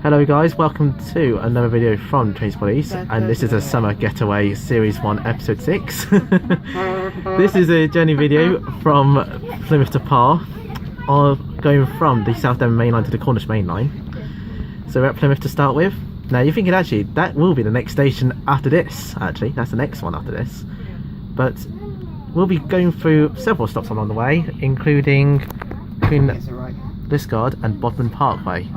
Hello guys, welcome to another video from Trains Police, and this is a Summer Getaway Series 1 Episode 6. This is a journey video from Plymouth to Parr, going from the South Devon main line to the Cornish main line. So we're at Plymouth to start with. Now you're thinking actually that will be the next station after this, actually that's the next one after this. But we'll be going through several stops along the way, including Liskeard and Bodmin Parkway,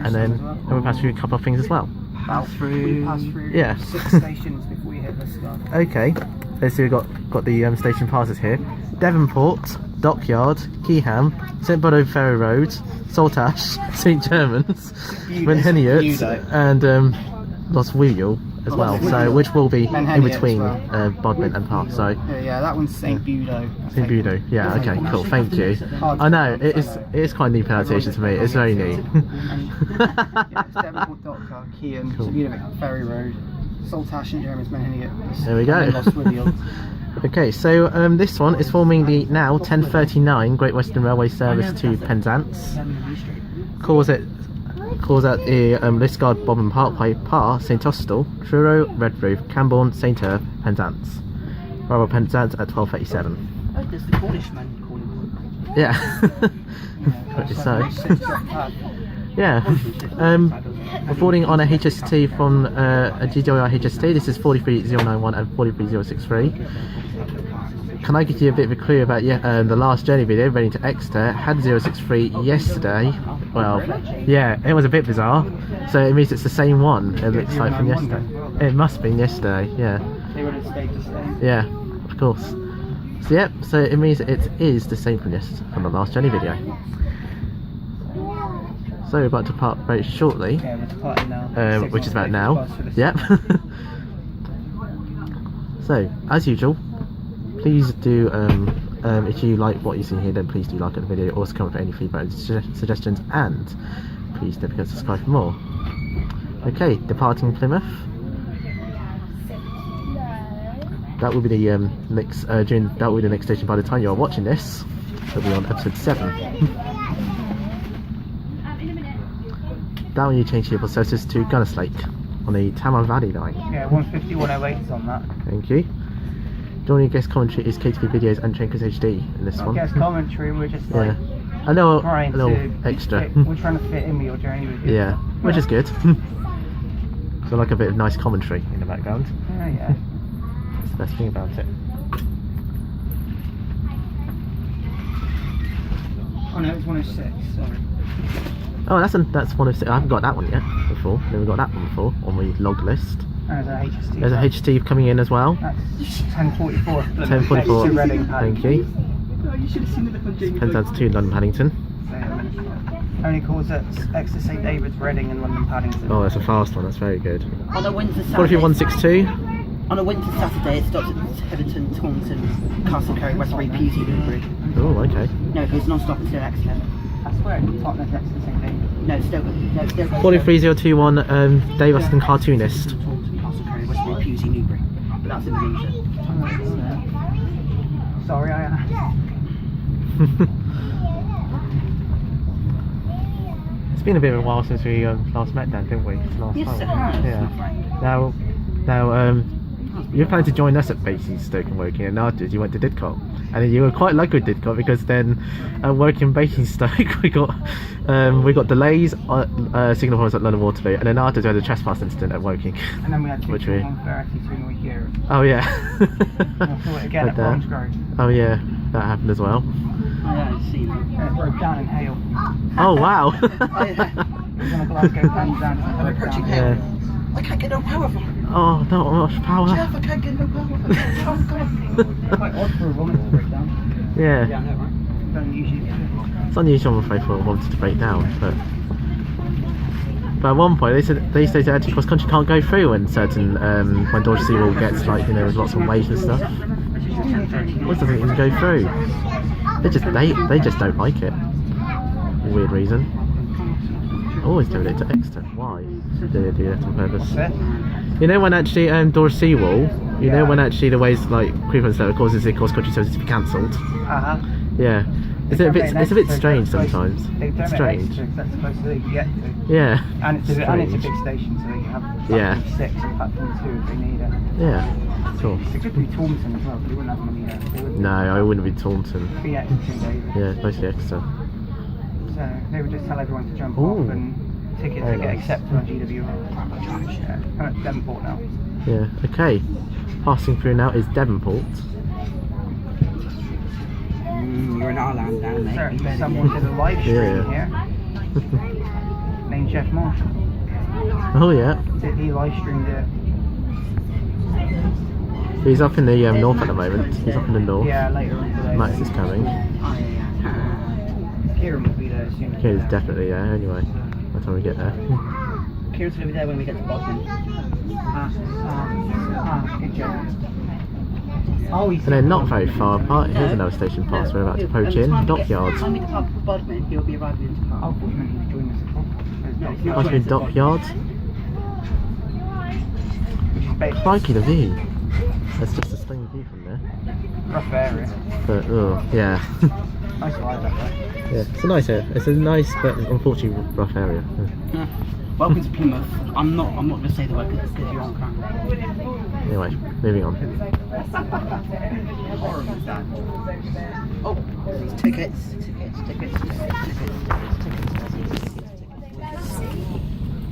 and then we'll pass through a couple of things as well. Pass through 6 stations before we hit Liskeard. Okay, so we've got the station passes here: Devonport, Dockyard, Keyham, St Bodo Ferry Road, Saltash, St Germans, Menheniot, and Loswil as well. So which will be in between Bodmin and Parr. So yeah, that one's St Budo. St Budo. Yeah. Okay. Cool. Thank you. I know it is quite a new pronunciation to me. It's very new. It's Devonport, Dockyard, Keyham, St Budo Ferry Road, Saltash, St Germans, Menheniot. There we go. Okay, so this one is forming the now 10:39 Great Western Railway service to Penzance. Calls at the Liskeard, Bodmin Parkway, Parr, St Austell, Truro, Redruth, Camborne, St Erf, Penzance. Arrival Penzance at 12:37. Oh, there's the Cornishman calling. Yeah. So. Yeah. We're boarding on a HST from a GWI HST. This is 43091 and 43063. Can I give you a bit of a clue about the last journey video, Reading to Exeter, had 063 yesterday. Well, yeah, it was a bit bizarre. So it means it's the same one, it looks like, from yesterday. It must have been yesterday, yeah. They would have stayed the same. Yeah, of course. So yep, so it means it is the same from the last journey video. So we're about to part very shortly. Yeah, we're departing now. Which is about now. Yep. So, as usual, please do, if you like what you see here, then please do like the video, also comment for any feedback and suggestions, and please don't forget to subscribe for more. Okay, departing Plymouth. That will be the next that will be the next station by the time you are watching this. It'll be on episode 7. Down you change here services to Gunnerslake on the Tamar Valley line. Yeah, 150, 108 is on that. Thank you. Joining guest commentary is KTV Videos and Chenkers HD in this one. Guest commentary, we're just like a little extra. We're trying to fit in with your journey with you. Yeah, which is good. So like a bit of nice commentary in the background. Yeah. That's the best thing about it. Oh no, it's 106, sorry. Oh, that's 106. I haven't got that one yet before. Never got that one before on the log list. There's a HST. There's a HST coming in as well. That's 1044. 1044. Thank you. Oh, you should have seen the different Penzance to London Paddington. Only calls at Exeter St David's, Reading and London Paddington. Oh, that's a fast one. That's very good. On a winter Saturday. 43162. On a winter Saturday, it stops at Heatherton, Taunton, Castlecarry, Westbury, Pewsey, Newbury. Oh, okay. No, it goes non-stop until Exeter. I swear it's Tottenham Exeter St David's. No, still goes. 43021. Dave Austin cartoonist. Taunton, Castlecarry, Westbury, Pewsey, Newbury. But that's in the region. Sorry, I It's been a bit of a while since we last met, Dan, didn't we? Yes, it has. Yeah. Now, you planned to join us at Basingstoke and Woking, and afterwards you went to Didcot, and then you were quite lucky with Didcot because then at Woking Basingstoke we got delays, signal points at London Waterloo, and then afterwards we had a trespass incident at Woking. And then we had to go on Ferry to here. Oh yeah. Again at Bromsgrove. Oh yeah, that happened as well. Yeah, I've seen it. It broke down in hail. Oh wow. It was on a Glasgow Penzance. Yeah. I can't get no power from it. Oh, not much power. Jeff, I can't get no power from it. Oh god. Quite odd for a woman to break down. Yeah. Yeah, I know, right? Don't usually get it. It's unusual, I'm afraid, for a woman to break down, but at one point they said actually cross country can't go through when certain when Dodge Seawall gets with lots of waves and stuff. It doesn't even go through. They just don't like it. Weird reason. Always doing it to Exeter. Why? They do that on purpose. You know when actually Dodge Seawall, you know when actually the waves like creep and stuff causes the cross country services to be cancelled. Uh-huh. Yeah. It's a bit strange sometimes. It's strange. That's close as they can get to. Yeah. And it's a Strange. big station, so they can have platform Yeah. 6 and platform 2 if they need it. Yeah. Cool. It could be Taunton as well, but they wouldn't have money there. They would No, I wouldn't be Taunton. be Exeter David. Yeah, it's mostly Exeter. So they would just tell everyone to jump Ooh. off and tickets Very would get nice. accepted on GWR. Yeah. I'm at Devonport now. Yeah. Okay. Passing through now is Devonport. You're in our land now, mate. Certainly You better someone be. did a live stream Yeah. here named Jeff Marshall. Oh yeah. He live streamed it. He's up in the north at the moment. He's up in the north. Yeah, later on today. Max is coming. Oh, yeah. Kieran will be there as soon as He's definitely there anyway. By the time we get there. Kieran's going to be there when we get to Bodmin. Good job. Oh, he's And then not very far apart, here's another station pass we're about to poach in. Dockyard. When we depart from Bodmin, he'll be arriving in I Park. thought you meant he was joining us at Dockyard. Passing in Dockyard. Which is basically Crikey, the view. That's just a stunning view from there. rough area. But, oh, yeah. Nice ride that way. Yeah, it's a nice area. It's a nice but unfortunately rough area. Yeah. Welcome to Plymouth. I'm not going to say the word because you're on camera. Anyway, moving on. Oh, tickets.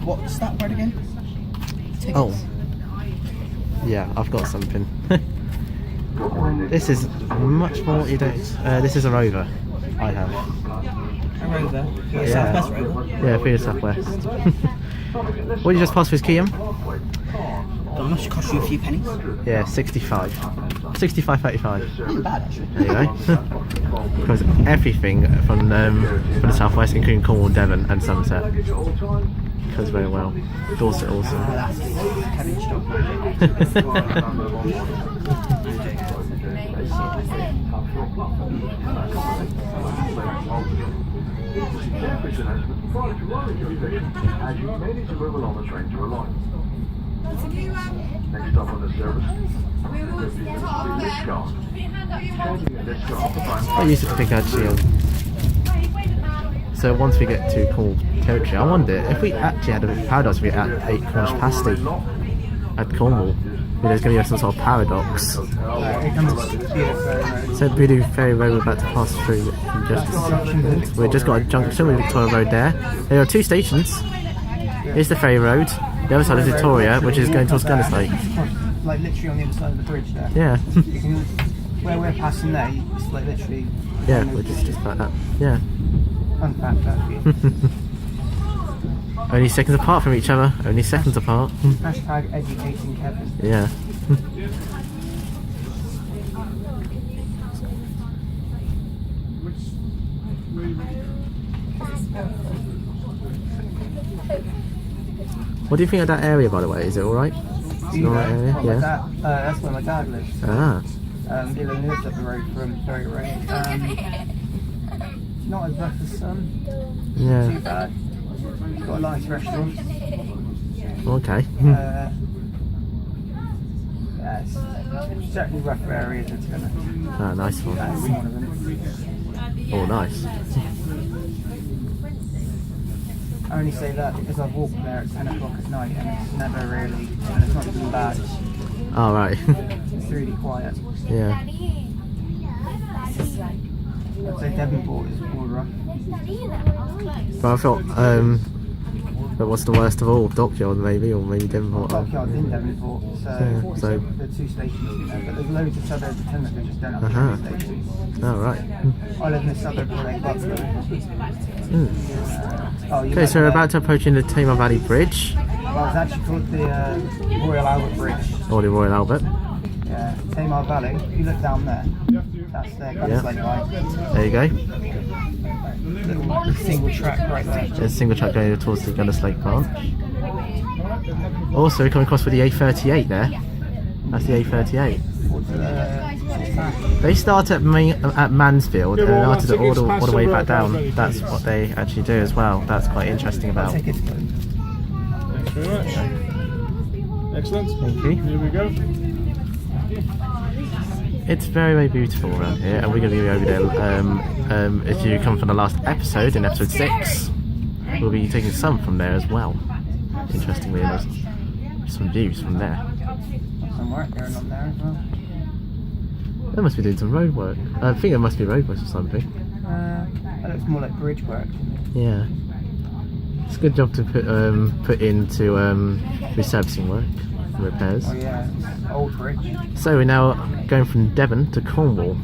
What's that word again? Tickets. Oh. Yeah, I've got something. This is much more you don't. This is a Rover. I have. A Rover. Yeah. Southwest Rover. Yeah, for the Southwest. What did you just pass for his Kiam? That must cost you a few pennies. Yeah, 65. 65.35. Not bad actually. There you go. Because everything from the Southwest, including Cornwall, Devon, and Somerset, goes very well. Dorset also. That's Kevin's job. As you may need to move along the train to a line. Next stop on the service will be Liscard. Changing at Liscard. I used to think actually. So once we get to Cornwall territory, I wonder if we actually had a paradox. If we had 8 Cornish pasty at Cornwall. There's going to be some sort of paradox. Here comes the So Voodoo Ferry Road we're about to pass through in just a second. We've just got a junction with Victoria Road there. There are 2 stations. Here's the ferry road. The other side is Victoria, which is going towards Gunner's Lake. Like literally on the other side of the bridge there. Yeah. You can, where we're passing there, it's like literally. Yeah, which is just like that. Yeah. Unpacked that view. Only seconds apart from each other. Only seconds apart. Hashtag educating Kevin. Yeah. What do you think of that area, by the way? Is it alright? It's an alright area? My Yeah. dad, that's where my dad lives. Ah. He lives up the road from Ferry Road. Not as rough as some. Too Yeah. bad. He's got a nice restaurant. Okay. Yeah, it's certainly rough areas. It's gonna. Ah, nice one. That's one of them. Oh, nice. I only say that because I've walked there at 10 o'clock at night and it's never really, and it's not even bad. All right. It's really quiet. Yeah. I'd say Devonport is more rough. But I thought, but what's the worst of all? Dockyard maybe, or maybe Devonport. Dockyard's in Devonport, Yeah, so- the 2 stations in there, but there's loads of suburbs of Plymouth that just don't have Uh-huh. train stations. Oh, right. I live in a suburb called Buxton. Oh, you Okay, so we're about to approach in the Tamar Valley Bridge, Well, it's actually called the Royal Albert Bridge. or the Royal Albert. Yeah, Tamar Valley. If you look down there, that's their Gunners Lake line. There you go. Little single track right there. There's a single track going towards the Gunners Lake branch. Also, we're coming across with the A38 there. That's the A38. What's that? They start at Mansfield and then after all the way back down. That's what they actually do as well. That's quite interesting about. Tickets good. Thanks very much. Excellent. Thank you. Here we go. It's very, very beautiful around here, and we're going to be over there. If you come from the last episode, in episode 6, we'll be taking some from there as well. Interestingly, there's some views from there. Some work going on there as well. They must be doing some road work. I think it must be road work or something. That looks more like bridge work. Yeah. It's a good job to put into resurfacing work and repairs. Oh yeah, old bridge. So we're now going from Devon to Cornwall.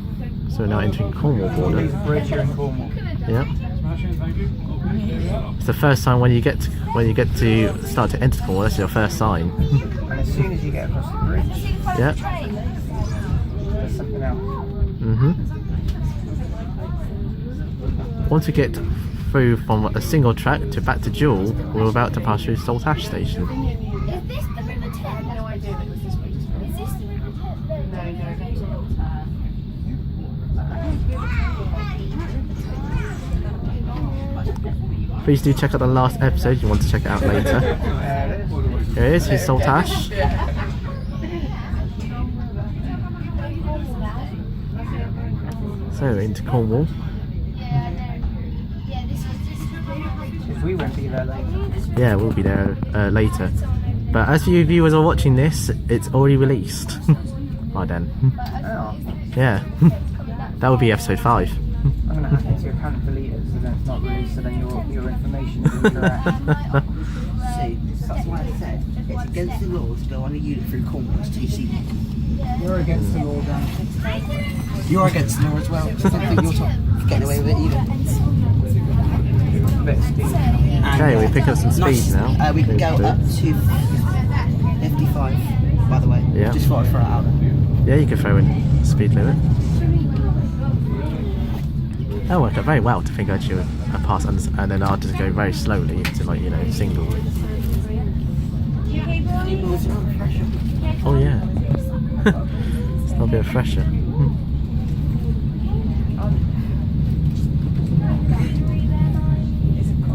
So we're now entering Cornwall border. There's a bridge here in Cornwall. Yeah. It's the first time when you get to start to enter Cornwall. That's your first sign. And as soon as you get across the bridge, Yeah. there's something else. Once we get through from a single track to back to dual, we're about to pass through Saltash station. Is this the River Thames? No idea that was this bridge. Is this the River Thames? Please do check out the last episode if you want to check it out later. Here it is, here's Saltash. So into Cornwall. If we won't be there later. Yeah, we'll be there later. But as you viewers are watching this, it's already released. By then. Oh, Yeah. That would be episode 5. I'm gonna hack into your account and delete it so then it's not released, so then your information is incorrect. See, that's why I said it's against the law to go on a unit through Cornwall. It's too cheap. You're against the law, Dan. You're against the law as well. So I think you're getting away with it either. Bit steep. Okay, we pick up some speed now. We can go up to 55, by the way. Yeah. Just thought I'd throw it out there. Yeah, you can throw in speed limit. That worked out very well to think actually a pass and then I'll just go very slowly into single. Oh yeah. It's not a bit of fresher.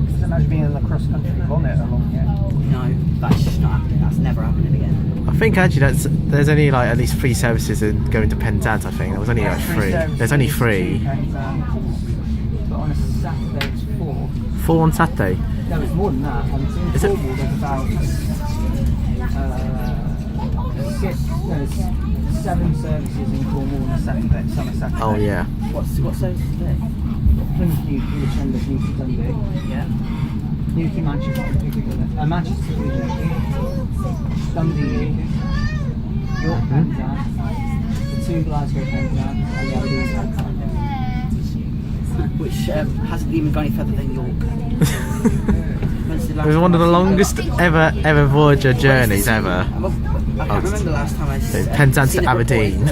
Just imagine being in the cross-country bonnet along here. No, that's just not happening. That's never happening again. I think actually there's only at least 3 services in going to Penzance. I think there was only 3. There's only 3. But on a Saturday it's 4. 4 on Saturday. No, it's more than that. Is it? Cornwall there's about 7 services in Cornwall on a Saturday, summer Saturday. Oh yeah. What service is today? Plymouth Newquay, which ended Newquay Dundee. Yeah. Newquay Manchester, Manchester Newquay. Dundee Newquay. York Penzance. The 2 Glasgow Penzance and the other Penzance. Which hasn't even gone any further than York. It was one of the longest ever Voyager journeys ever. I can't remember the last time I Penzance to Aberdeen.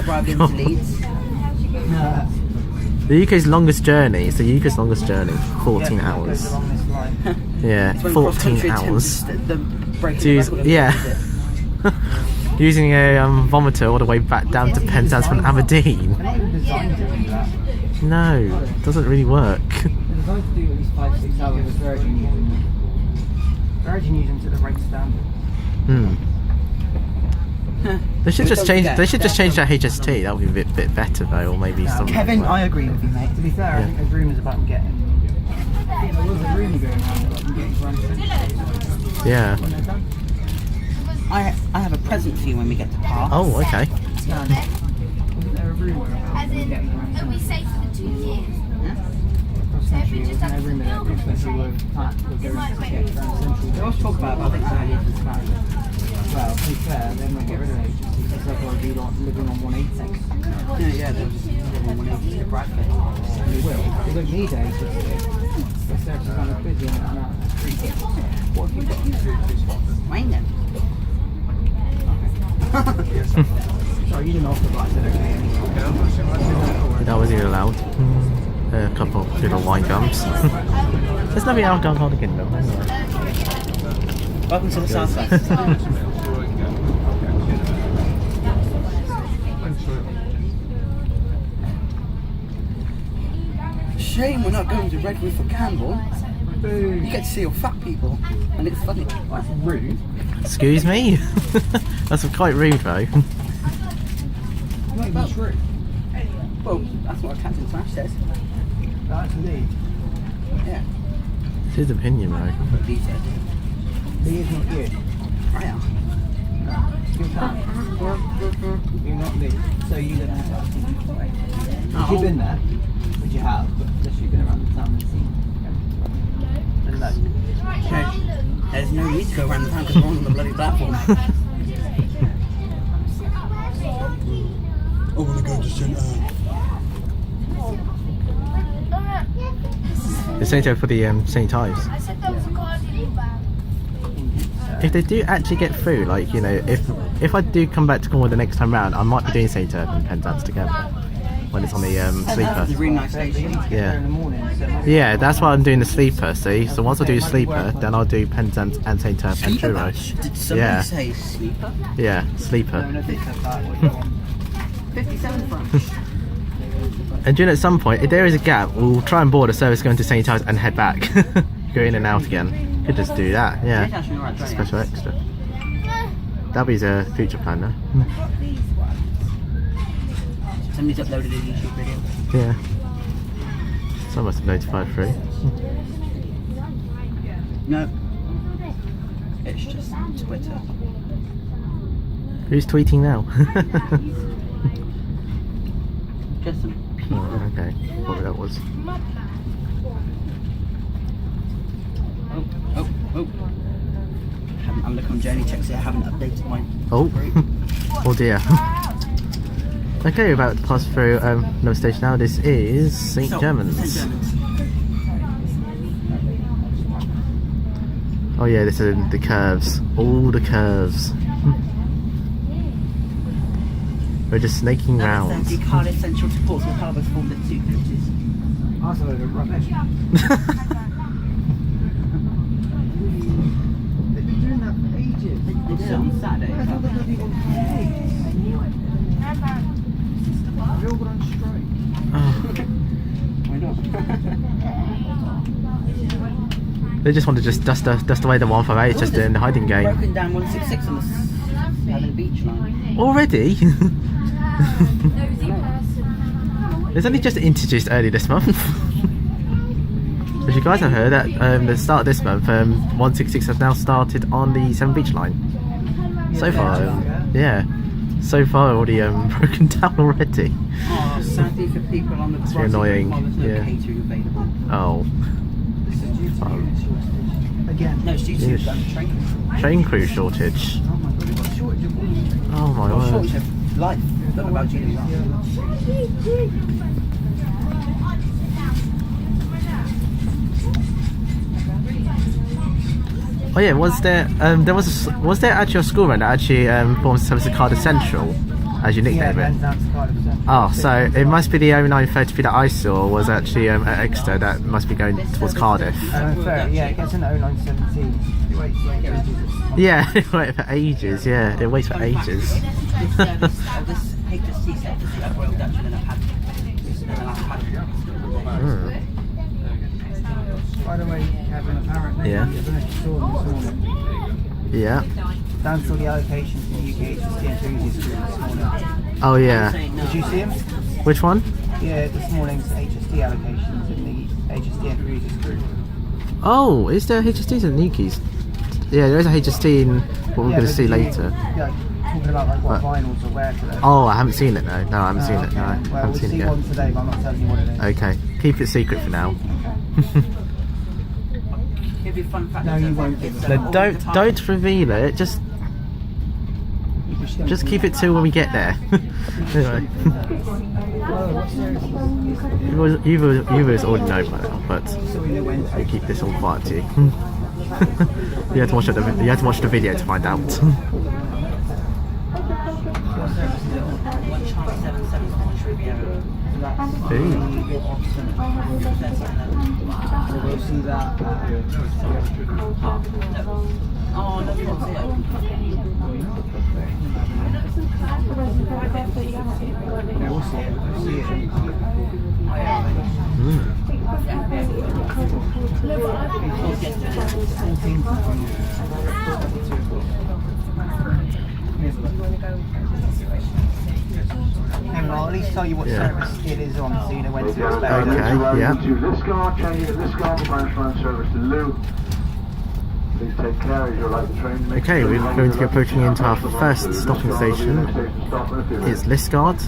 The UK's longest journey. It's the UK's longest journey. 14 hours. Yeah, 14 hours. Using a vomiter all the way back down to Penzance from Aberdeen. No, it doesn't really work. They're designed to do at least 5-6 hours with Virgin using them. Virgin use them to the right standard. They should just change. They should just change that HST. That would be a bit better though, or maybe some. Kevin, I agree with you, mate. To be fair, I think there's rumours about them getting. I think there was a rumour going around about them getting Grand Central Yeah. when they're done. I have a present for you when we get to Park. Oh, okay. Wasn't there a rumour about As them in, getting Grand are we Central? safe for the 2 years? Cross-country, wasn't there a rumour that Christmas were going to get Grand Central? They always talk about it, but I think it's only for Spanish. Well, to be fair, they might get rid of HST because they'll probably be living on 180. Yeah, they'll just live on 180 to Bradford. They will. They don't need HST. Because they're just kind of busy and that. What have you got? Rain them. Sorry, you didn't offer, but I said okay. That wasn't allowed. A couple of little wine gums. There's nothing alcoholic in them. Welcome to the south side. Shame we're not going to Redruth or Campbell. You get to see all fat people, and it's funny. That's rude. Excuse me. That's quite rude though. Not even true. Well, that's what Captain Smash says. That's Lee. Yeah. It's his opinion, though. But Lee said. Lee is not you. I am. You can't. You're not Lee. So you don't have to. Oh. You've been there, which you have, but unless you've been around the town and seen. And look. There's no need to go around the town because we're on the bloody platform. I want to go to St. The St. for the St. Ives. If they do actually get through, like, you know, if I do come back to Cornwall the next time round, I might be doing St. Irv and Penzance together when it's on the It's a sleeper. really nice station. Yeah. In the morning, so Yeah, that's why I'm doing the sleeper, see? So once I do sleeper, then I'll do Penzance and St. Irv and Sleeper Truro. match? Did somebody Yeah. say sleeper? Yeah, I sleeper. don't know if it's a fact what you want. 57 francs. And during at some point, if there is a gap, we'll try and board a service going to St. Ives and head back. Go in and out again. Could just do that, yeah. Special extra. That'll be a future plan now. Somebody's uploaded a YouTube video. Yeah. Someone must have notified through. No. It's just Twitter. Who's tweeting now? Just some people. Oh, okay. What that was. Oh. I'm looking on Journey checks. I haven't updated mine. Oh. Oh dear. Okay, we're about to pass through another station now. This is St. Germans. Oh yeah, this is the curves. All the curves. We're just snaking round. The Cardiff Central to Portsmouth Harbour formed at 2 coaches. That's a load of rubbish. They've been doing that for ages. They did it on Saturday. I thought they bloody on They've all gone on strike. Why not? They just want to just dust away the 158, just doing the hiding game. Broken down 166 on the Southern Beach line. Already? It's only just introduced early this month. As you guys have heard, at the start of this month, 166 has now started on the Severn Beach line. So far, yeah. So far already broken down already. Oh, sadly for people on the crossing, annoying, there's no yeah. catering available. Oh. Again. No, it's due to Yes. train. Train crew shortage. Oh my god, we've got a shortage of women. Oh my Well, word. shortage of life. Not about you. Oh yeah, was there actually a school run that actually forms service of Cardiff Central, as you Yeah, nicknamed it? that's Cardiff Central. Oh, so it must be the 0933 that I saw was actually at Exeter, that must be going towards Cardiff. Fair, yeah, it gets in 0917. It waits like ages. Yeah, it waits for ages, yeah, it waits for ages. This HST set is at Royal Dutch and then I've had By the way, Kevin, apparently, Yeah. I don't know if you saw them this morning. Yeah. Dan saw the allocations for the UK HST enthusiast group this morning. Oh yeah. Did you see them? Which one? Yeah, this morning's HST allocations in the HST enthusiast group. Oh, is there HSTs and Nikis? Yeah, there is a HST in what we're going to but see you- later. Yeah, talking about like what What? vinyls are where today. Oh, I haven't seen it though. No, I haven't seen it. No, I Well, haven't we'll seen it see yet. one today, but I'm not telling you what it is. Okay, keep it secret for now. It'd be a fun fact. No, you won't. No, don't reveal it. Just keep it till when we get there. Anyway, you already know by now, but So we know when we keep this all quiet to you. You had to watch the video to find out. Ooh. So we'll see that. Oh, no, we won't see it. Yeah, we'll see it. We'll see it. Mm. I'll at least tell you what Yeah. service it is on, so you know when to expect Okay, it. yeah. To Liscar, changing at Liscar, branch line service to Lou. Please take care as you're like the train. Okay, we're going to be approaching into our first stopping station. It's Lisgard. It's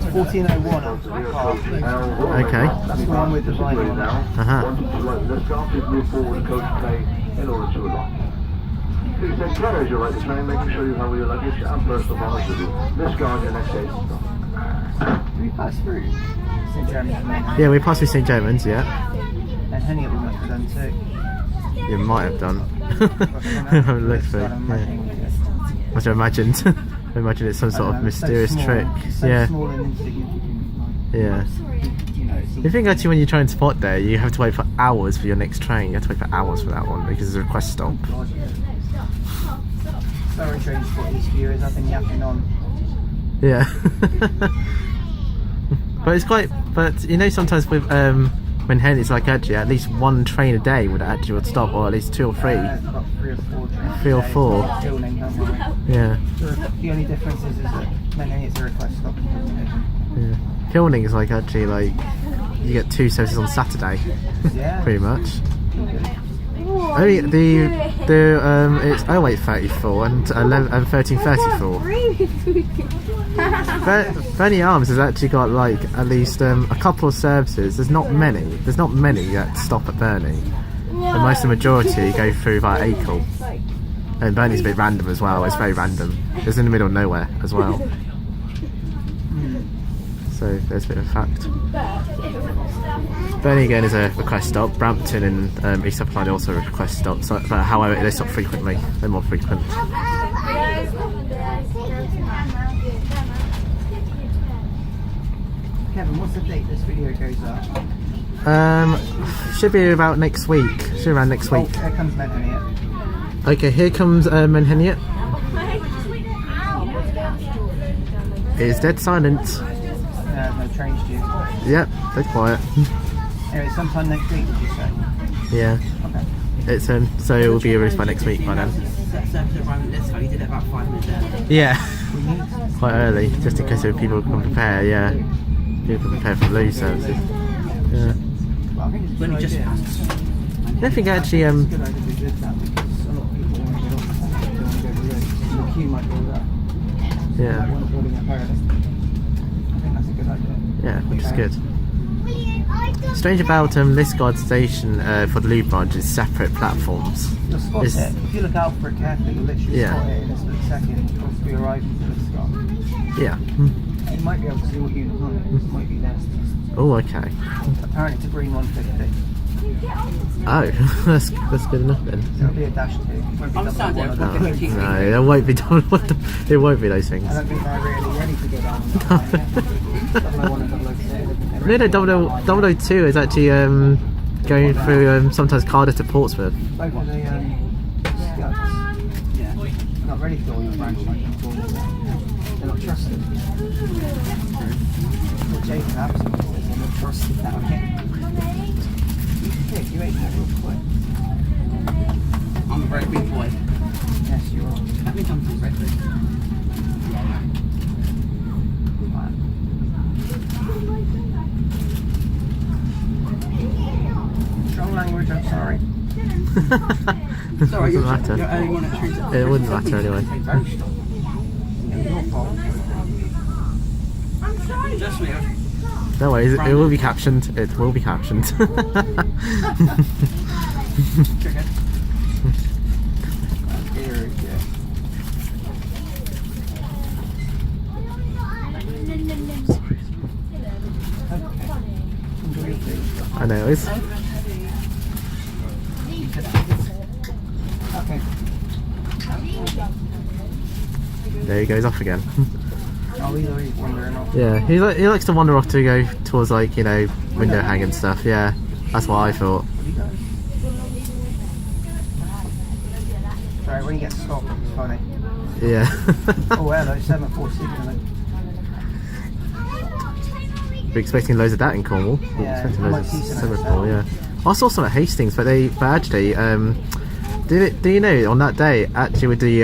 1401 on Park. Okay. That's the one with the vinyl on it. Uh-huh. Liscar, please move forward coach K in order to allow. Please take care as you like the train, making sure you have all your luggage and personal belongings with you. Liscar, your next station stop. Do we pass through St. Jeremy's from there? Yeah, we passed through St. Germans, yeah. And Henny we must have done too. You might have done. I haven't looked for it. Yeah. Must have imagined. I imagine it's some sort of mysterious trick. So Yeah. small and insignificant. Like, Yeah. you know, it's You think actually when you try and spot there, you have to wait for hours for your next train. You have to wait for hours for that one because it's a request stop. Sorry, train spot these viewers. I've been yapping on. Yeah. But it's quite. But you know, sometimes with when it's like actually at least one train a day would would stop, or at least 2 or 3. About 3 or 4 trains. 3 or a day. 4. It's filming, don't worry. Yeah. The only difference is that mainly it's a request stop. Yeah. Kilning is like actually like you get 2 services on Saturday, Yeah. pretty much. Only it's 0834 and 1334. Burnley Arms has actually got like at least a couple of services. There's not many that stop at Burnley. And most of the majority go through via Acle. And Burnley's a bit random as well. It's very random. It's in the middle of nowhere as well. So there's a bit of a fact. Burnley again is a request stop. Brampton and East Suffolk Line are also a request stop. So, but however, they stop frequently. They're more frequent. Kevin, what's the date this video goes up? Should be about next week. Should be around next week. Oh, here comes Menheniot. Okay, here comes Menheniot. It's dead silent. No trains due. Yep, dead quiet. Anyway, sometime next week, did you say? Yeah. Okay. It's so it will be released by next week by then. That service arrived at Liscar, you did it about 5 minutes early. Yeah. Quite early, just in case people can prepare. Yeah. People prepare for Lou services. Yeah. Well, I think it's a When good you just idea. I don't think actually It's a good idea to do that because a lot of people want to get off. They want to go to the road. The queue might build up. yeah. One building up early. I think that's a good idea. Yeah, which is good. Strange about Lisgard station for the Lou branch is separate platforms. You'll spot Is- it. If you look out for it carefully, you'll literally Yeah. spot it in a split second once we arrive into the Scott. Yeah. You might be able to see what unit on it. It might be less. Oh, okay. Apparently it's a green 150. Oh, that's good enough then. So it'll be a dash 2. It won't be I'm double sad one or there. double Okay. two. No, it won't be done. It won't be those things. I don't think they're really ready to go down that line yet. 001 and 002. No, 002 is actually going through sometimes Cardiff to Portsmouth. Both of the Scots. Yeah. Not ready for all your branch like in Cornwall. They're not trusted. Well, Jake perhaps they're not trusted that way. Hey, you ate that real quick. I'm a very big boy. Yes, you are. I think I'm some breakfast. Good man. Strong language, I'm sorry. Sorry, Doesn't matter. you're only one at trains. It wouldn't matter anyway. Very strong. It's your fault. Just me. No worries, it will be captioned. It will be captioned. Trigger. Very good. Enjoy your food. I know it's. Okay. There he goes off again. Oh, he's already wandering off. Yeah, he likes to wander off to go towards like window hang and stuff. Yeah, that's what I thought. Sorry, when you get stopped, it's funny. Yeah. Oh, hello, 746, isn't We're expecting loads of that in Cornwall. We're Yeah, expecting I loads might of see some Semaphore, at yeah. I saw some at Hastings, but actually, do you know on that day actually with the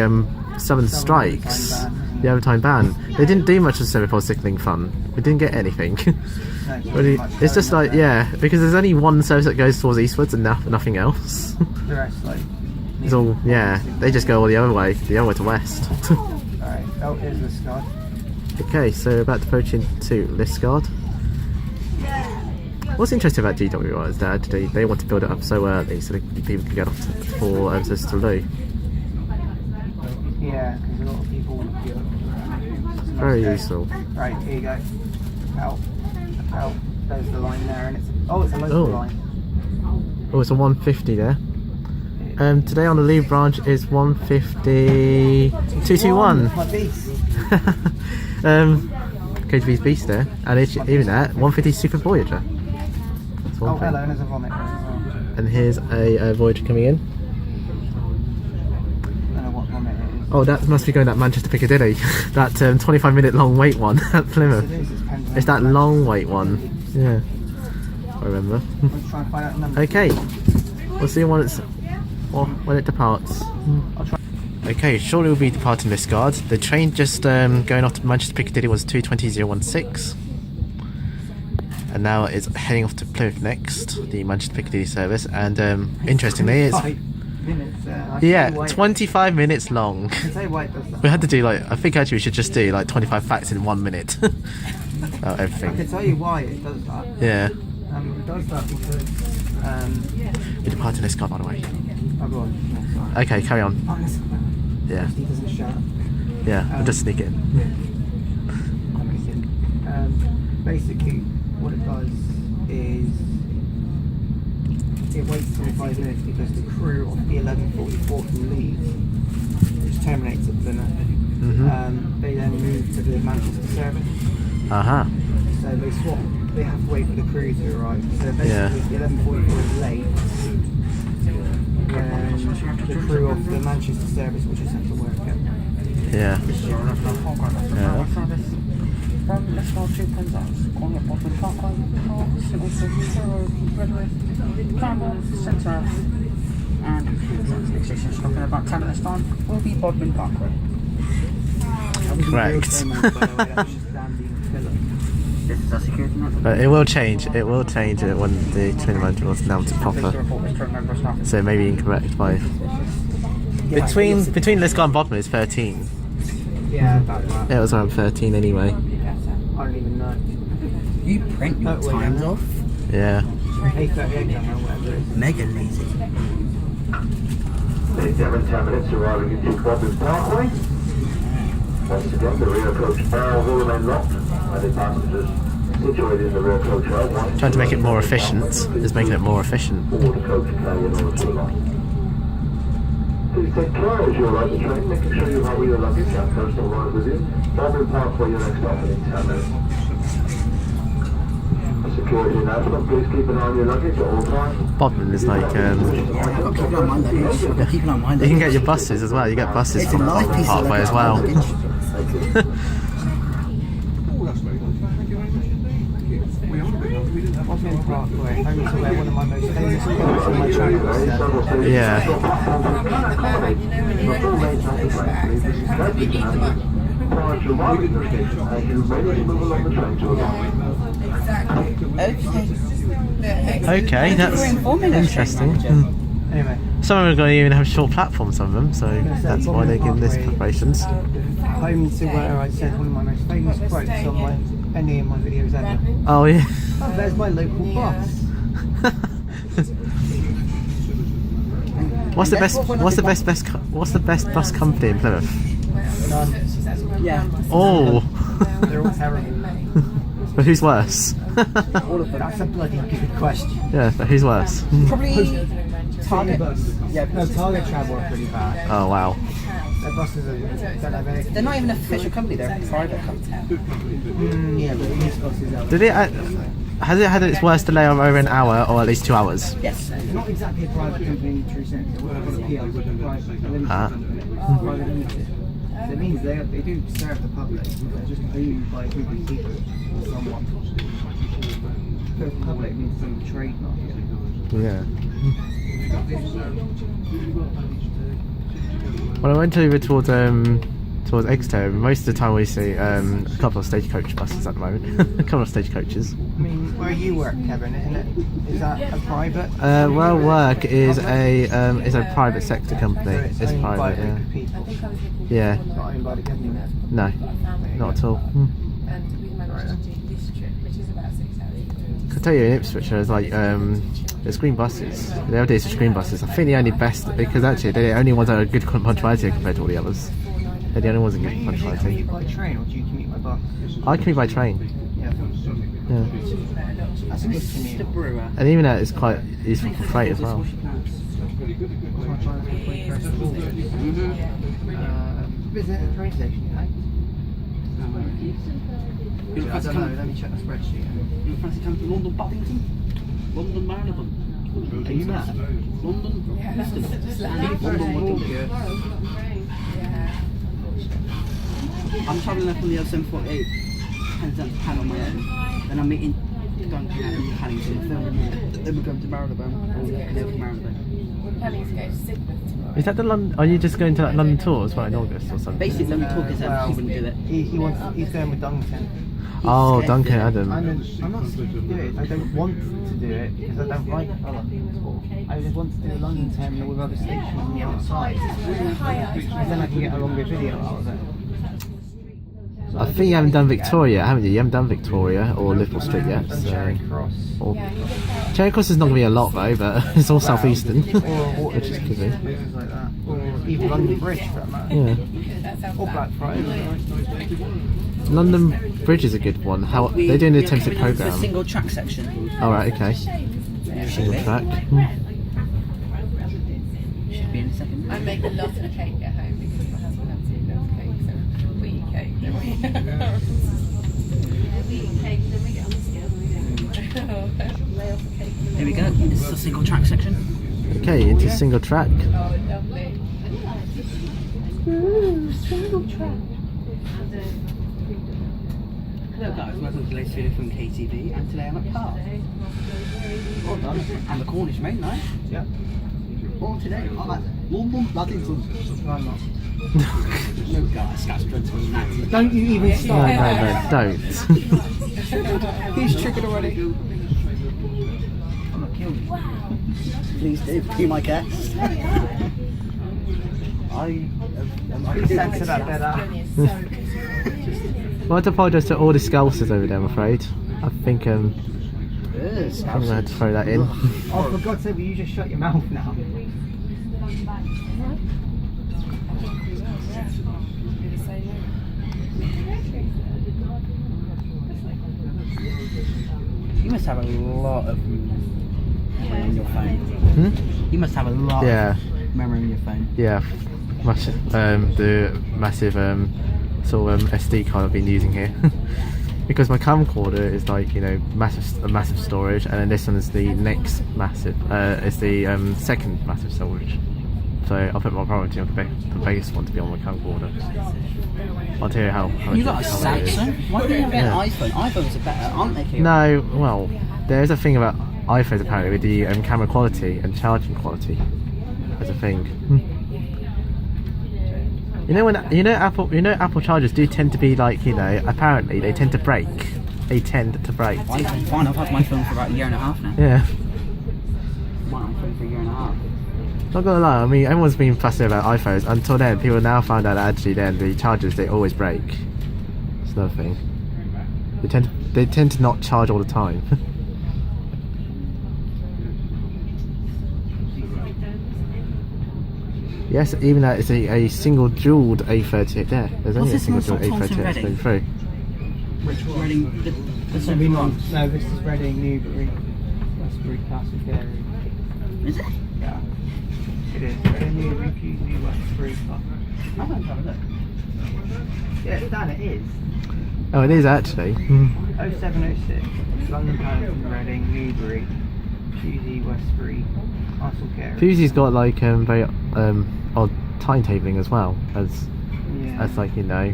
Southern strikes? Fine band, isn't it? the overtime ban. They didn't do much of Semi-Pro Cycling Fun. We didn't get anything. Really, it's just like, yeah, because there's only one service that goes towards eastwards and nothing else. The rest, like. It's all, yeah, they just go all the other way to west. Alright, oh, here's the sky. Okay, so we're about to approach into Liskeard. What's interesting about GWR is that they want to build it up so early so that people can get off for episodes to Lou. Yeah, because a lot of people would do it. Very useful. Right, here you go. Out. Out. There's the line there, and it's a local line. Oh, it's a 150 there. Today on the lead branch is 150 221. My beast. KGB's Beast there, and it's even that 150 Super Voyager. That's one Oh, thing. hello, and there's a vomit there as well. And here's a Voyager coming in. I don't know what vomit it is. Oh, that must be going that Manchester Piccadilly. That 25-minute long wait one at Plymouth. It's that long wait one. Yeah, I remember. Let's try and find out the number. Okay, we'll see when it departs. I'll try. Okay, shortly we'll be departing Liskeard. The train just going off to Manchester Piccadilly was 2:20:16, and now it's heading off to Plymouth next, the Manchester Piccadilly service. And interestingly, it's 5 minutes. I can yeah, tell you why 25 minutes long. I can tell you why it does that. We had to do like, I think actually we should just do like 25 facts in 1 minute. Oh, I can everything. tell you why it does that. Yeah, It does that because. we're departing Liskeard by the way. Oh, go on. Oh, sorry. Okay, carry on. Oh, listen. Yeah, He doesn't shut up. yeah, we'll just sneak it in. Basically, what it does is it waits 25 minutes because the crew of the 1144 can leave, which terminates at Plymouth. They then move to the Manchester service, so they swap. They have to wait for the crew to arrive. So basically, Yeah. if the 1144 is late, then the crew of the Manchester service will just have to work it. Yeah. From Liskeard to Penzance, calling at Bodmin Parkway, Signal 0, Campbell, Centre, and Penzance next station, stopping about 10 minutes time, will be Bodmin Parkway. Correct. This is our security number. But it will change. It will change it when the train manager was announced it proper. So maybe incorrect by between Liskeard and Bodmin is 13. Yeah, about that. It was around 13 anyway. I don't even know. You print your times off? Yeah. 8:38 or whatever it is. Mega lazy. 10 minutes arriving at Duke Bodmin Parkway. Once again, the rear coach barrel will remain locked, and the passengers situated in the rear coach are Trying to make it more efficient. Just making it more efficient. board the coach K in order to arrive. Please take care as you arrive at the train, making sure you have all your luggage and personal items with you. Bodmin Parkway, your next stop in 10 minutes. A security announcement, please keep an eye on your luggage at all times. Bodmin is like Keep an eye on my luggage. Keep an eye on my you luggage. can get your buses as well. You get buses It's a from nice Bodmin piece of Parkway as luggage. well. Bodmin Parkway, home to where one of my most famous quotes on my channel is said. Yeah. Prior to arriving at the station, and you may need to move along the train to arrive. Okay, that's interesting. Anyway, Some of them are going to even have short platforms, some of them, so that's why they're giving this preparations. home to where I said one of my most famous quotes on any of my videos ever. Oh yeah. Oh, there's my local bus. What's the best bus company in Plymouth? None. Yeah. Oh. They're all terrible. But who's worse? All of them. That's a bloody good question. Yeah, but who's worse? Probably Target. Bus. Yeah, No, Target Travel are pretty bad. Oh wow. Their buses don't have anything. They're not even an official company, they're a private company. Yeah, but these buses are. Did it? Has it had its worst delay of over an hour or at least 2 hours? Yes. It's not exactly a private company in the true sense. It's got a PL, private limited Ah. company. Private limited. So it means they do serve the public. They're just owned by a group of people or someone. Serve the public means some trademark. Yeah. Well, I went over towards towards Exeter. Most of the time we see a couple of stagecoach buses at the moment. A couple of stagecoaches. I mean, where you work, Kevin, is that a private? Well, work is a private sector company. So It's owned by private, a yeah. group of people, Yeah. not owned by the government. No, not at all. And we managed to do this trip, which is about 6 hours. I can tell you in Ipswich there's like there's green buses. The other days there's green buses. I think the only best, because actually they're the only ones that are good punctuality compared to all the others. They're the only ones that Do get you usually punctuality. commute by train or do you commute by bus? I commute by train. Yeah. Yeah. That's a good Mr. commute. Brewer. And even that is quite useful for freight as well. Visit the train station, you know? You I don't know, let me check the spreadsheet. You fancy coming to London Paddington? London Marylebone? Are you mad? London Euston? London Waterloo? I'm travelling up on the 0748, hands down to Pan on my own. Then I'm meeting Duncan and Paddington, then we're going to Marylebone, or walking over to Marylebone. We're planning to go to Sidmouth tomorrow. Is that the London? Are you just going to that London tour as well in August or something? Basically, let me talk as Well, he wouldn't do it. he's going with Duncan. Oh, Duncan Adam. I'm not scared to do it. I don't want to do it because I don't like other sport. I just want to do a London terminal with other stations on the outside. And then I can get a longer video out of it. I think you haven't done Victoria, haven't you? You haven't done Victoria or Liverpool Street yet. And So. Charing Cross. Or, Charing Cross is not going to be a lot though, but it's all southeastern. Or Which is good. places like that. Or even London Bridge for that matter. Yeah. Or Black Friday. London Bridge is a good one. How they're doing the attempted It's a programme. single track section. Alright, okay. Single track. Should be in a second. I make a lot of cake at home because my husband absolutely loves cake, so we eat cake, then we eat cake, then we get on the scale, then we don't lay off the cake. Here we go. This is a single track section. Okay, into single track. Oh, lovely. Hello guys, welcome to today's video from KTV, and today I'm at Park. Well done. And the Cornish mate, nice. Yep. All today, I'm at London Paddington. No, I'm not. No guys, that's dreadful. Don't you even No, start. no, don't. He's triggered already. I'm not killing you. Please do, be my guest. I Censor that bit out. Well, I'd apologise to all the Scousers over there, I'm afraid. I think I'm going to have to throw that in. Oh, for God's sake, will you just shut your mouth now? You must have a lot of memory on your phone. Hmm? You must have a lot Yeah. of memory on your phone. Yeah, the massive sort of SD card I've been using here. Because my camcorder is like, you know, massive storage, and then this one is the next massive, it's the second massive storage. So I'll put my priority on the biggest one to be on my camcorder. I'll tell you how You got a how it is. Samsung? Why don't you have an Yeah. iPhone? iPhones are better, aren't they, Kieran? No, well, there's a thing about iPhones apparently with the camera quality and charging quality. There's a thing. You know Apple chargers do tend to be like, you know, apparently they tend to break. They tend to break. iPhone's fine, I've had my phone for about a year and a half now. Yeah. My phone for a year and a half. Not gonna lie, I mean everyone's been fussy about iPhones. Until then, people now found out that actually then the chargers they always break. It's another thing. They tend to not charge all the time. Yes, even though it's a single jeweled A38 there. There's only a this single one? jeweled Thompson A38 Reading? going through. Which one? Reading, This will be one. No, this is Reading, Newbury, Westbury, Castleberry. Is it? Yeah. It is. Reading, Newbury, Pewsey, Westbury. I don't have a look. Yeah, Dan, it is. Oh, it is actually. 0706. London, Paddington, Reading, Newbury, Pewsey, Westbury, Castleberry. Fusy's got like very odd timetabling as well as Yeah. like, you know,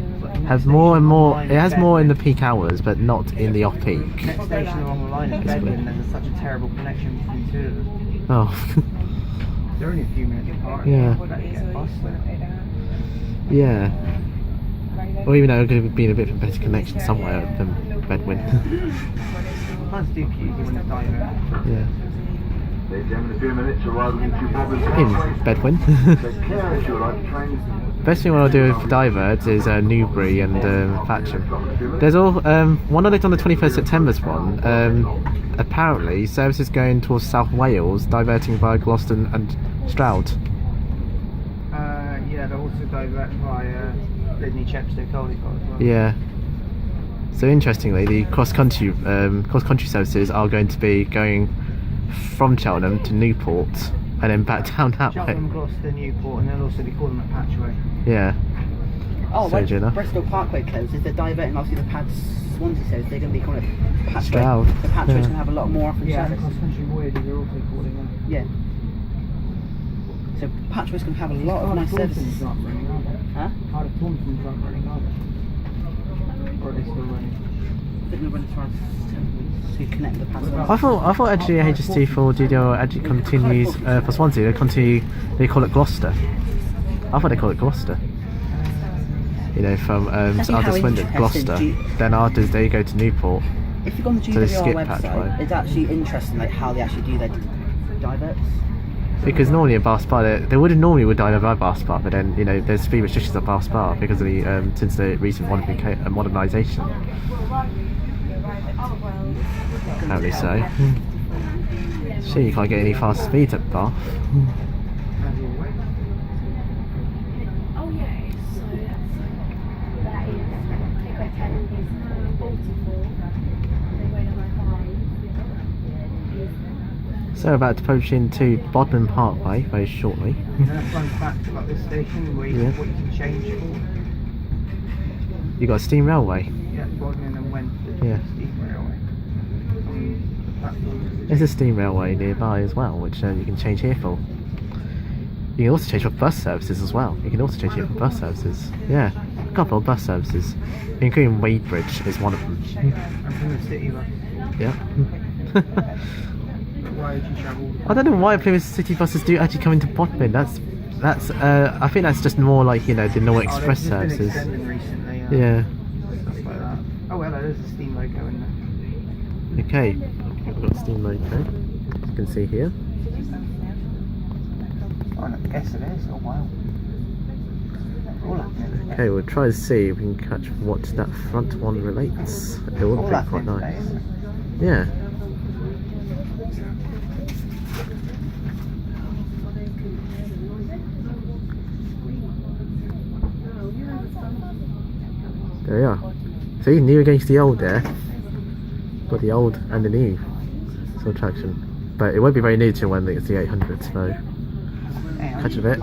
has more and more. It has more in the peak hours, but not in the off peak. Next station along the line is Bedwin, there's such a terrible connection between the two of them. Oh, They're only a few minutes apart. Yeah. Better get a bus there. yeah. Or even though it could have been a bit of a better connection somewhere than Bedwin. Plans do keep you when it's diving. Yeah. Ladies and gentlemen, in a few minutes, arriving into Bobbin In Bedwin. Take care as you like the train. Best thing I'll do for Divert is Newbury and Thatcham. There's all one I looked on the 21st September's one. Apparently, services going towards South Wales, diverting via Gloucester and Stroud. Yeah, they'll also divert via Lydney, Chepstow, Caldycott as well. Yeah. So interestingly, the cross-country services are going to be going from Cheltenham to Newport and then back down that Cheltenham, way. Gloucester, Newport, and they'll also be calling it Patchway. Yeah. Oh, So, Jenna. when Bristol Parkway closes, they're diverting obviously the Pads Swansea service. They're going to be calling it Patchway. Stroud, The Patchway's yeah. going to have a lot more often Yeah, the service. cross-country voyages are also calling them. Yeah. So Patchway's going to have a lot of Heart nice of services. Taunton's not running, are they? Huh? Heart of Taunton's not running, are they? Or are they still running? They're going to run as far as to connect the Pads. I thought actually HST for DDR actually continues for Swansea. They call it Gloucester. I thought they call it Gloucester. You know, from That's how Arthur Swindon, interesting Gloucester. G- Then after they go to Newport. If you go on the So they GWR skip website, Patchway. it's actually interesting like how they actually do their diverts. Because normally at Bath Spa, they would divert by Bath Spa, but then you know there's speed restrictions at Bath Spa because of the since the recent modernisation. Apparently so. Sure, you can't get any fast speeds at Bath. Oh yeah, so that is take 10 is 44. They went on 5. So about to approach into Bodmin Parkway very shortly. You know, that runs back to like this station where Yeah. what you can change for. You got a steam railway. Yeah, Bodmin and Wentford. Yeah. Steam railway. The platform. There's a steam railway nearby as well, which you can change here for. You can also change for bus services as well. You can also change here for bus services. Yeah, a couple of bus services, including Wadebridge is one of them. And from the city bus. Yeah. Why would you travel? I don't know why Plymouth City buses do actually come into Bodmin. That's I think that's just more like you know the Northern Express they've just been services. extending recently. Yeah. Stuff like that. Oh well, there's a steam loco in there. Okay. We've got steam loco. As you can see here. Oh, I guess it is. Oh wow. All up there. Okay, we'll try to see if we can catch what that front one relates. It would All be up quite there nice. today, isn't it? Yeah. There we are. See, new against the old there. Got the old and the new sort of traction. But it won't be very new till when it's the 800, so catch a bit.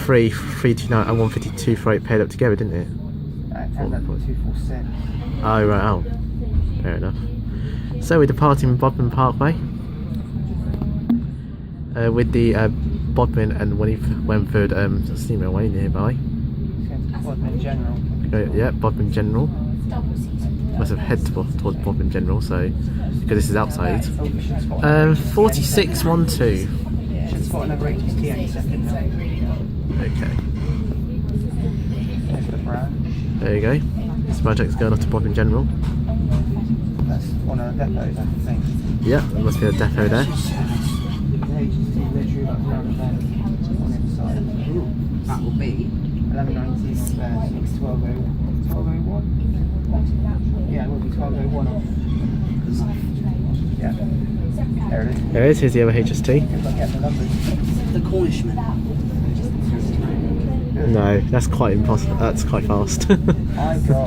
329 and 152 for 8 paired up together, didn't it? And that's what 246. Oh, right, oh. Fair enough. So we're departing Bodmin Parkway with the Bodmin and Wentford steam railway nearby. Bodmin General. Yeah, Bodmin General. Must have head towards Bodmin General, so because this is outside. Oh, you should spot 4612. You should spot another HST any second now. Okay, There's the brand. there you go. This project's going off to Bodmin General. That's one of the depots, I think. Yeah, there must be a depot there. The HST literally like around the bend on the inside. That will be 1119 on there, so it's 1201. Yeah, it will be 1201 off. Yeah. There it is. There it is, here's the other HST. If I get the numbers. the Cornishman. No, that's quite impossible. That's quite fast. I got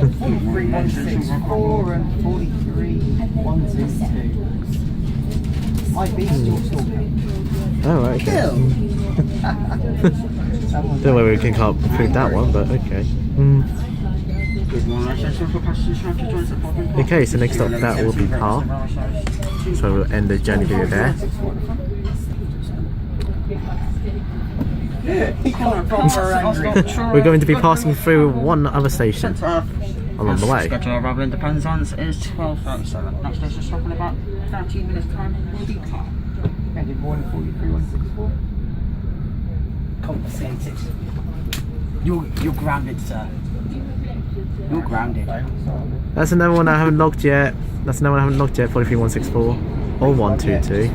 3164 and 43122. My beast your stalker. Oh, right, okay. Don't know whether we can't prove that one, but okay. Okay, so next up that will be Par. So we'll end the journey video there. We're going to be passing through one other station along the way. Schedule of arrival in the Penzance is 12:37. Next station stop in about 13 minutes time will be Par. Engine 143164. Compensated. You're grounded, sir. You're grounded. That's another one I haven't logged yet. That's another one I haven't logged yet. 43164 or 122.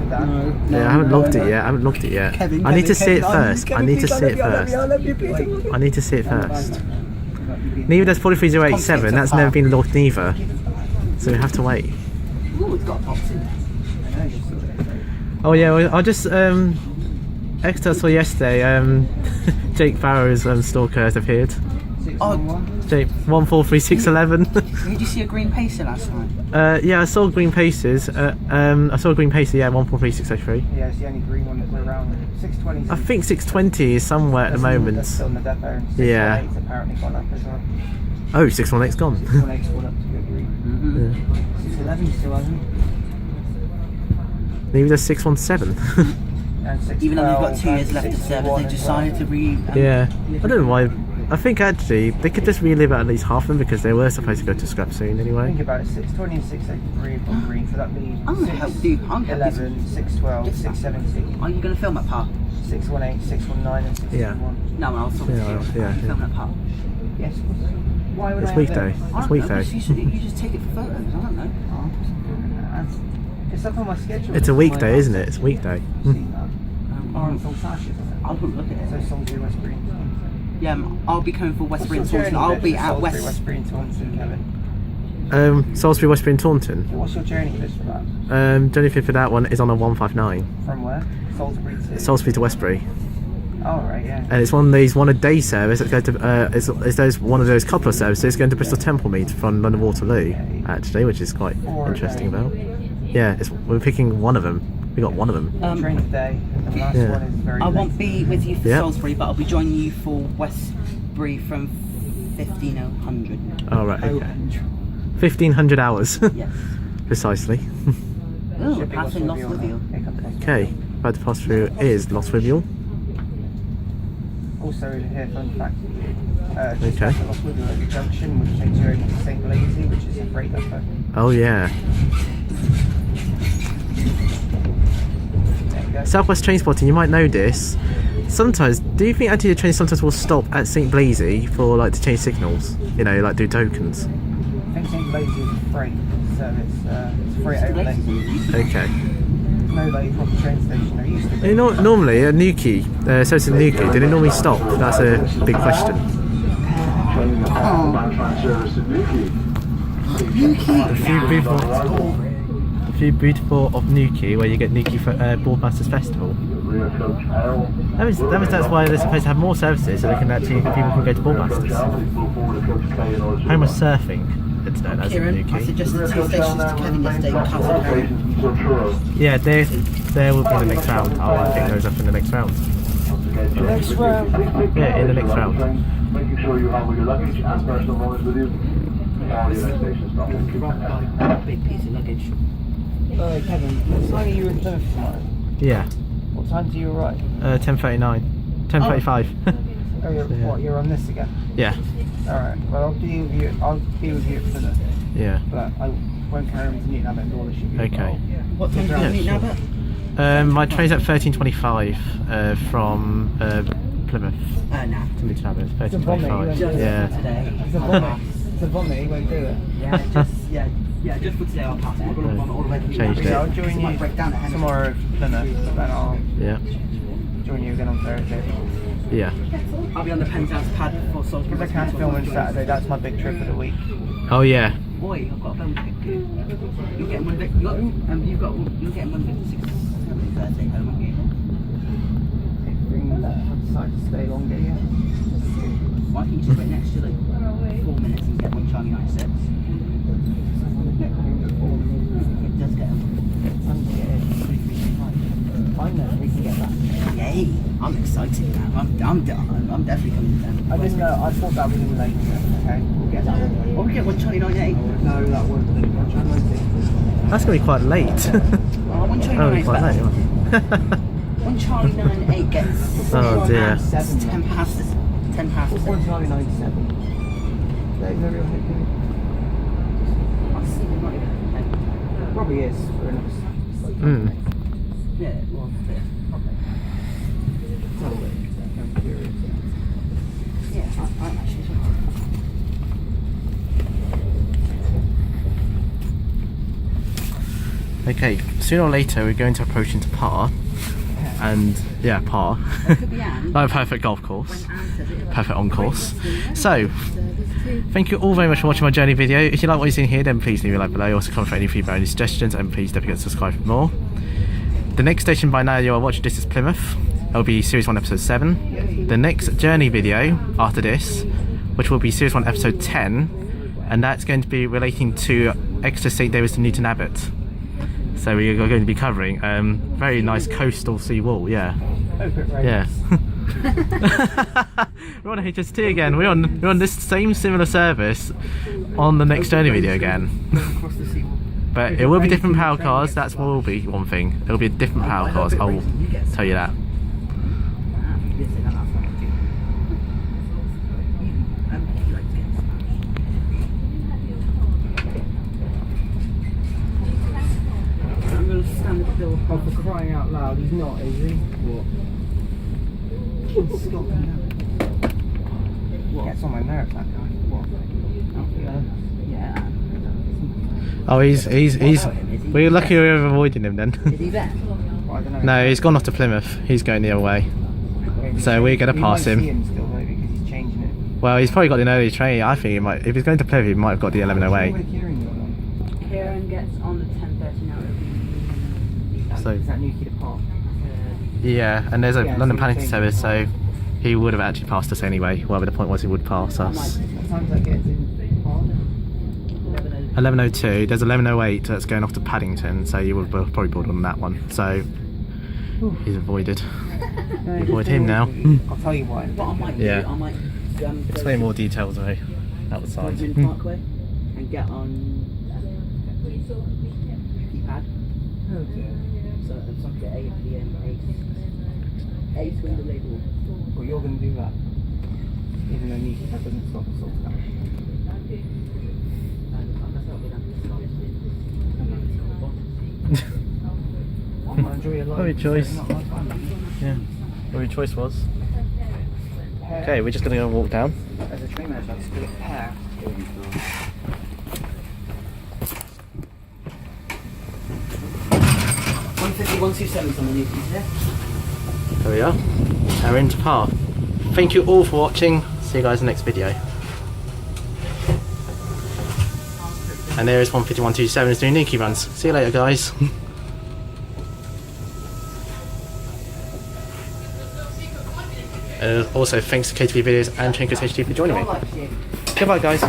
Yeah, I haven't logged it yet. I haven't logged it yet. I need to see it first. I need to see it first. I need to see it first. Neither does 43087. That's never been logged neither. So we have to wait. Ooh, it's got a box in there. Oh yeah, well, I just Exeter saw yesterday. Jake Barrow's stalker has appeared. Oh, Jake 143611. did you see a green pacer last night? Yeah, I saw green paces. I saw a green pacer. Yeah, 143603. Yeah, it's the only green one that's around. 620. I think 620 is somewhere at the moment. That's still in the depot. And Yeah. 618's apparently gone up as well. Oh, 618's gone. 618's gone up to go green. Mm-hmm. 611 still hasn't. Maybe there's 617. And 612, Even though they've got 2 years left of 661 service, they as decided to Yeah, I don't know why. I think actually they could just relive at least half of them because they were supposed to go to scrap soon anyway. Think about it, 620 and 683 have gone green, so that leaves I'm gonna help you. I'm gonna help you. 11, 612, Just 617, Are you going to film that part? 618, 619 and 661. No, I'll talk to Yeah, you. yeah, Are you yeah. film that part? Yes, of course. Why would It's I weekday. I It's don't know, weekday. You just take it for photos. I don't know. It's up on my schedule. It's a weekday, isn't it? It's a weekday. Orange Saltash, isn't it? I'll look at So it. Salisbury, Westbury and Taunton. Yeah, I'll be coming for Westbury and What's your Taunton. journey I'll list be for at Salisbury, West. Westbury and Taunton, Kevin? Salisbury, Westbury and Taunton. What's your journey list for that? Journey fee for that one is on a 159. From where? Salisbury to... Salisbury to Westbury. Oh, right, yeah. And it's one a day service that's going to one of those couple of services going to Bristol Templemead from London Waterloo actually, which is quite interesting about. Yeah, we're picking one of them. We got one of them. Train today, and the last Yeah. one is very I late. won't be with you for Yeah. Salisbury, but I'll be joining you for Westbury from 1500. Oh right, okay. 1500 hours Yes. precisely. Oh, Should be passing Lost Lost Withiel. Here comes Lost Okay, about to pass through is Lost Withiel. Also here, fun fact, just Okay. after Lost Withiel at the junction, which takes you over to St. Blazy, which is a freight depot. Oh yeah. There you go. Southwest Trainspotting, you might know this. Sometimes, do you think actually the train sometimes will stop at St. Blazy for like to change signals? You know, like do tokens. I think St. Blazy is a freight, so it's freight only. Okay. There's no like proper train station, there used to be. You know, normally at Newquay, so it's in Newquay, do they normally stop? That's a big question. Management service to Newquay. The few beautiful of Newquay, where you get Newquay Boardmasters Festival. Rear coach L. That's why they're supposed to have more services, so they can actually people can go to Boardmasters. Move forward to coach K in order to Home of surfing, it's known as in Kieran, I Newquay. suggested 2 stations to Kevin yesterday, Castle Perry. Yeah, they will be in the next round. I'll pick those up in the next round. Next round. Yeah, in the next round. Making sure you have all your luggage and personal belongings with you. All your next station stop. Big piece of luggage. Kevin, what time are you in Plymouth tomorrow? Yeah, What time do you arrive? 10:39, 10:35. Oh, you're on this again? Yeah, Alright, well I'll be with you at Plymouth, yeah. but I won't carry on to Newton Abbot and all the shit. Okay. What time do you Yeah, meet now, sure. but? My train's at 13:25 from Plymouth No. to Newton Abbot. It's a vomit, 13:25. Just Yeah. for today. It's a vomit. It's a vomit, he won't do it. Just for today I'll pass it. We're going to run all the way through. Changed it. Yeah, I'll join Might you break down at Henderson. tomorrow at Plymouth, then I'll Yeah. join you again on Thursday. Yeah. I'll be on the Penzance pad for Salisbury. Because I can't film on Saturday, that's my big trip of the week. Oh yeah. Boy, I've got a film to pick you. You're getting one bit. You're getting one bit 6:30 home, aren't you? Bring that, I decided to stay longer, yeah. Why can't you just wait next to like 4 minutes and get one Charlie 96? It does get I know, we can get that. Yay! I'm excited now. I'm definitely coming down. I didn't know, I thought that was in later, okay? We'll get that one. Oh, we get one Charlie 98. No, that won't be. I'm trying to think. That's gonna be quite late. Oh, one Charlie That'll be 98 quite late. better. Won't it? One Charlie 98 gets. Oh, dear. 10 past. 10 past. What's 197? There's no real hit. I'll see them not even. Probably is, for enough. Mm. Yeah, well, yeah. I'm curious. Yeah, I'm actually. Okay, sooner or later we're going to approach into par. And yeah, par. Like a perfect golf course. Perfect on course. So, thank you all very much for watching my journey video. If you like what you've seen here, then please leave a like below. Also comment for any feedback and suggestions, and please don't forget to subscribe for more. The next station by now you are watching this is Plymouth. It'll be Series 1 Episode 7. The next journey video after this, which will be Series 1 Episode 10, and that's going to be relating to Exeter St David's to Newton Abbot. So we are going to be covering very nice coastal sea wall, yeah. Yeah. We're on HS2 again. We're on this same similar service on the next journey video again. But it will be different power cars, that's what will be one thing. It will be different power cars, I will tell you that. Oh, for crying out loud, he's not, is he? What? Stop now. Gets on my nerves, that guy. What? Yeah. Oh, he's. We're lucky we're avoiding him then. Is he there? Well, I don't know. No, he's gone off to Plymouth. He's going the other way. So we're going to pass We might him. see him still though, because he's changing it. Well, he's probably got an early train. I think he might. If he's going to Plymouth, he might have got the 11:08. Where Kieran got on? Kieran gets on the 10:30 now. So Is that Nuki Park? yeah, and there's a Yeah, London so Paddington he's service, so he would have actually passed us anyway. Whatever the point was, he would pass us. What time's that gets in Park? 11:02. There's 11:08 that's going off to Paddington, so you would probably board on that one. So he's avoided. Avoid him now. I'll tell you why. But I might Yeah. I might Explain more details though outside. Woodman Parkway and get on keypad. Oh dear. So I'm sorry, get A PM 8 to the label. Well, you're going to do that. Even though Nuki doesn't stop us all that. Enjoy your life. Oh, your choice. Not my fun. Yeah. What your choice was? Okay, we're just gonna go and walk down. As a train manager, I split a pair. 150, 127 on the new piece there. There we are. We're into par. Thank you all for watching. See you guys in the next video. And there is 151.27 is doing Nuki runs. See you later, guys. Also, thanks to KTV Videos and Trinkers HD for joining me. Goodbye, guys.